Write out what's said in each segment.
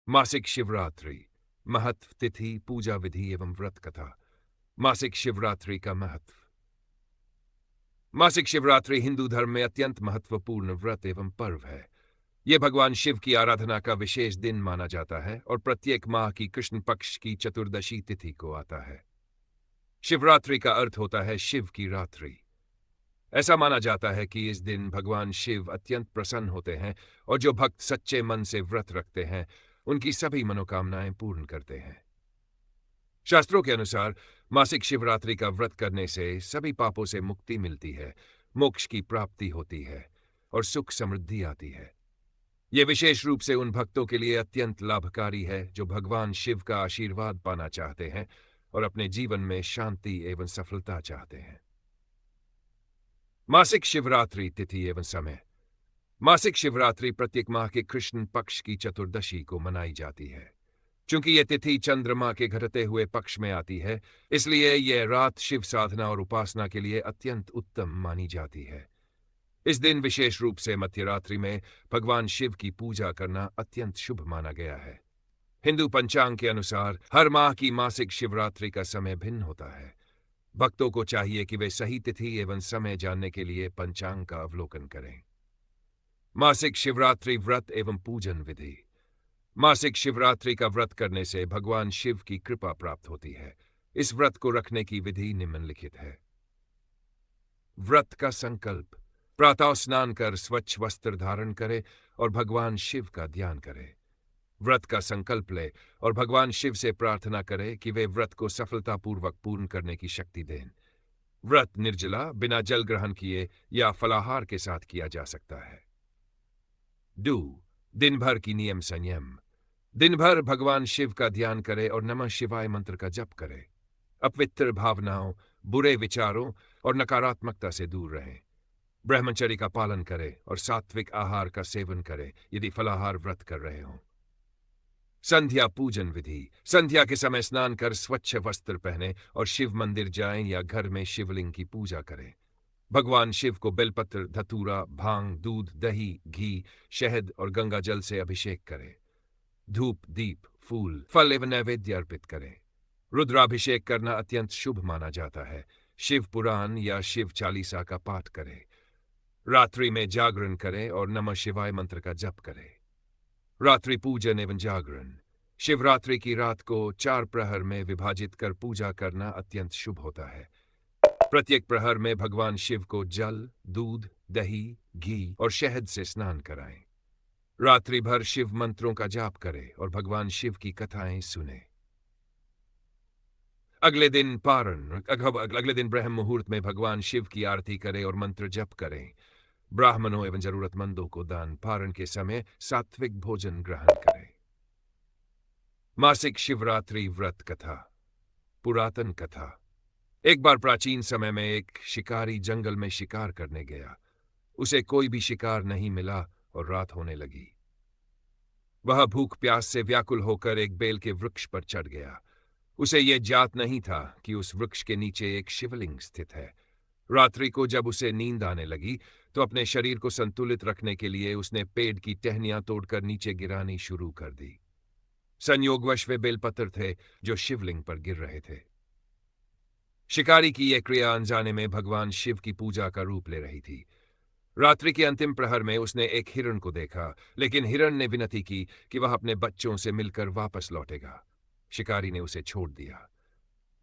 मासिक शिवरात्रि, महत्व, तिथि, पूजा विधि एवं व्रत कथा। मासिक शिवरात्रि का महत्व। मासिक शिवरात्रि हिंदू धर्म में अत्यंत महत्वपूर्ण व्रत एवं पर्व है। यह भगवान शिव की आराधना का विशेष दिन माना जाता है और प्रत्येक माह की कृष्ण पक्ष की चतुर्दशी तिथि को आता है। शिवरात्रि का अर्थ होता है शिव की रात्रि। ऐसा माना जाता है कि इस दिन भगवान शिव अत्यंत प्रसन्न होते हैं और जो भक्त सच्चे मन से व्रत रखते हैं उनकी सभी मनोकामनाएं पूर्ण करते हैं। शास्त्रों के अनुसार मासिक शिवरात्रि का व्रत करने से सभी पापों से मुक्ति मिलती है, मोक्ष की प्राप्ति होती है और सुख समृद्धि आती है। यह विशेष रूप से उन भक्तों के लिए अत्यंत लाभकारी है जो भगवान शिव का आशीर्वाद पाना चाहते हैं और अपने जीवन में शांति एवं सफलता चाहते हैं। मासिक शिवरात्रि तिथि एवं समय। मासिक शिवरात्रि प्रत्येक माह के कृष्ण पक्ष की चतुर्दशी को मनाई जाती है। चूंकि यह तिथि चंद्रमा के घटते हुए पक्ष में आती है, इसलिए यह रात शिव साधना और उपासना के लिए अत्यंत उत्तम मानी जाती है। इस दिन विशेष रूप से मध्यरात्रि में भगवान शिव की पूजा करना अत्यंत शुभ माना गया है। हिंदू पंचांग के अनुसार हर माह की मासिक शिवरात्रि का समय भिन्न होता है। भक्तों को चाहिए कि वे सही तिथि एवं समय जानने के लिए पंचांग का अवलोकन करें। मासिक शिवरात्रि व्रत एवं पूजन विधि। मासिक शिवरात्रि का व्रत करने से भगवान शिव की कृपा प्राप्त होती है। इस व्रत को रखने की विधि निम्नलिखित है। व्रत का संकल्प। प्रातः स्नान कर स्वच्छ वस्त्र धारण करे और भगवान शिव का ध्यान करे। व्रत का संकल्प ले और भगवान शिव से प्रार्थना करे कि वे व्रत को सफलतापूर्वक पूर्ण करने की शक्ति दें। व्रत निर्जला, बिना जल ग्रहण किए या फलाहार के साथ किया जा सकता है। दिन भर की नियम संयम। दिन भर भगवान शिव का ध्यान करे और नमः शिवाय मंत्र का जप करे। अपवित्र भावनाओं, बुरे विचारों और नकारात्मकता से दूर रहें। ब्रह्मचर्य का पालन करें और सात्विक आहार का सेवन करें यदि फलाहार व्रत कर रहे हों। संध्या पूजन विधि। संध्या के समय स्नान कर स्वच्छ वस्त्र पहने और शिव मंदिर जाएं या घर में शिवलिंग की पूजा करें। भगवान शिव को बेलपत्र, धतूरा, भांग, दूध, दही, घी, शहद और गंगा जल से अभिषेक करें। धूप, दीप, फूल, फल एवं नैवेद्य अर्पित करें। रुद्राभिषेक करना अत्यंत शुभ माना जाता है। शिव पुराण या शिव चालीसा का पाठ करें। रात्रि में जागरण करें और नमः शिवाय मंत्र का जप करें। रात्रि पूजन एवं जागरण। शिवरात्रि की रात को 4 प्रहर में विभाजित कर पूजा करना अत्यंत शुभ होता है। प्रत्येक प्रहर में भगवान शिव को जल, दूध, दही, घी और शहद से स्नान कराएं। रात्रि भर शिव मंत्रों का जाप करें और भगवान शिव की कथाएं सुने। अगले दिन ब्रह्म मुहूर्त में भगवान शिव की आरती करें और मंत्र जप करें। ब्राह्मणों एवं जरूरतमंदों को दान। पारण के समय सात्विक भोजन ग्रहण करें। मासिक शिवरात्रि व्रत कथा। पुरातन कथा। एक बार प्राचीन समय में एक शिकारी जंगल में शिकार करने गया। उसे कोई भी शिकार नहीं मिला और रात होने लगी। वह भूख प्यास से व्याकुल होकर एक बेल के वृक्ष पर चढ़ गया। उसे यह ज्ञात नहीं था कि उस वृक्ष के नीचे एक शिवलिंग स्थित है। रात्रि को जब उसे नींद आने लगी तो अपने शरीर को संतुलित रखने के लिए उसने पेड़ की टहनियां तोड़कर नीचे गिरानी शुरू कर दी। संयोगवश वे बेलपत्र थे जो शिवलिंग पर गिर रहे थे। शिकारी की यह क्रिया अनजाने में भगवान शिव की पूजा का रूप ले रही थी। रात्रि के अंतिम प्रहर में उसने एक हिरण को देखा, लेकिन हिरण ने विनती की कि वह अपने बच्चों से मिलकर वापस लौटेगा। शिकारी ने उसे छोड़ दिया।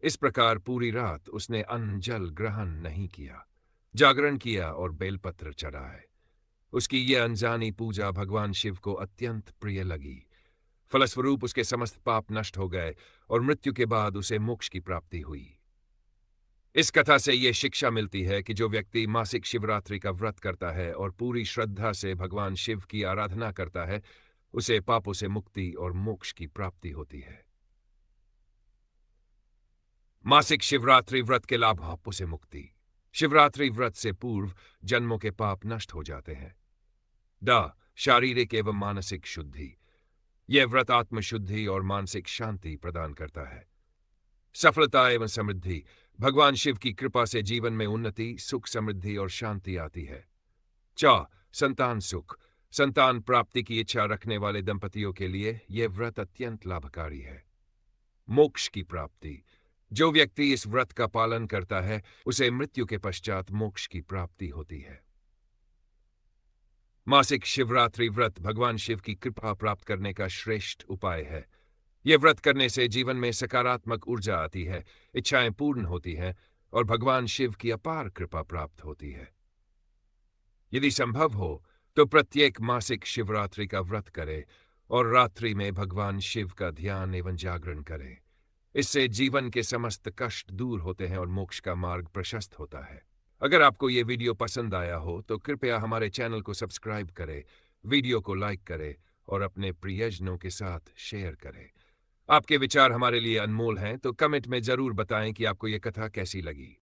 इस प्रकार पूरी रात उसने अन्न जल ग्रहण नहीं किया, जागरण किया और बेलपत्र चढ़ाए। उसकी यह अनजानी पूजा भगवान शिव को अत्यंत प्रिय लगी। फलस्वरूप उसके समस्त पाप नष्ट हो गए और मृत्यु के बाद उसे मोक्ष की प्राप्ति हुई। इस कथा से यह शिक्षा मिलती है कि जो व्यक्ति मासिक शिवरात्रि का व्रत करता है और पूरी श्रद्धा से भगवान शिव की आराधना करता है, उसे पापों से मुक्ति और मोक्ष की प्राप्ति होती है। मासिक शिवरात्रि व्रत के लाभ। पापों से मुक्ति। शिवरात्रि व्रत से पूर्व जन्मों के पाप नष्ट हो जाते हैं। शारीरिक एवं मानसिक शुद्धि। यह व्रत आत्मशुद्धि और मानसिक शांति प्रदान करता है। सफलता एवं समृद्धि। भगवान शिव की कृपा से जीवन में उन्नति, सुख, समृद्धि और शांति आती है। संतान सुख। संतान प्राप्ति की इच्छा रखने वाले दंपतियों के लिए यह व्रत अत्यंत लाभकारी है। मोक्ष की प्राप्ति। जो व्यक्ति इस व्रत का पालन करता है उसे मृत्यु के पश्चात मोक्ष की प्राप्ति होती है। मासिक शिवरात्रि व्रत भगवान शिव की कृपा प्राप्त करने का श्रेष्ठ उपाय है। यह व्रत करने से जीवन में सकारात्मक ऊर्जा आती है, इच्छाएं पूर्ण होती हैं और भगवान शिव की अपार कृपा प्राप्त होती है। यदि संभव हो तो प्रत्येक मासिक शिवरात्रि का व्रत करें और रात्रि में भगवान शिव का ध्यान एवं जागरण करें। इससे जीवन के समस्त कष्ट दूर होते हैं और मोक्ष का मार्ग प्रशस्त होता है। अगर आपको ये वीडियो पसंद आया हो तो कृपया हमारे चैनल को सब्सक्राइब करें, वीडियो को लाइक करें और अपने प्रियजनों के साथ शेयर करें। आपके विचार हमारे लिए अनमोल हैं, तो कमेंट में जरूर बताएं कि आपको ये कथा कैसी लगी।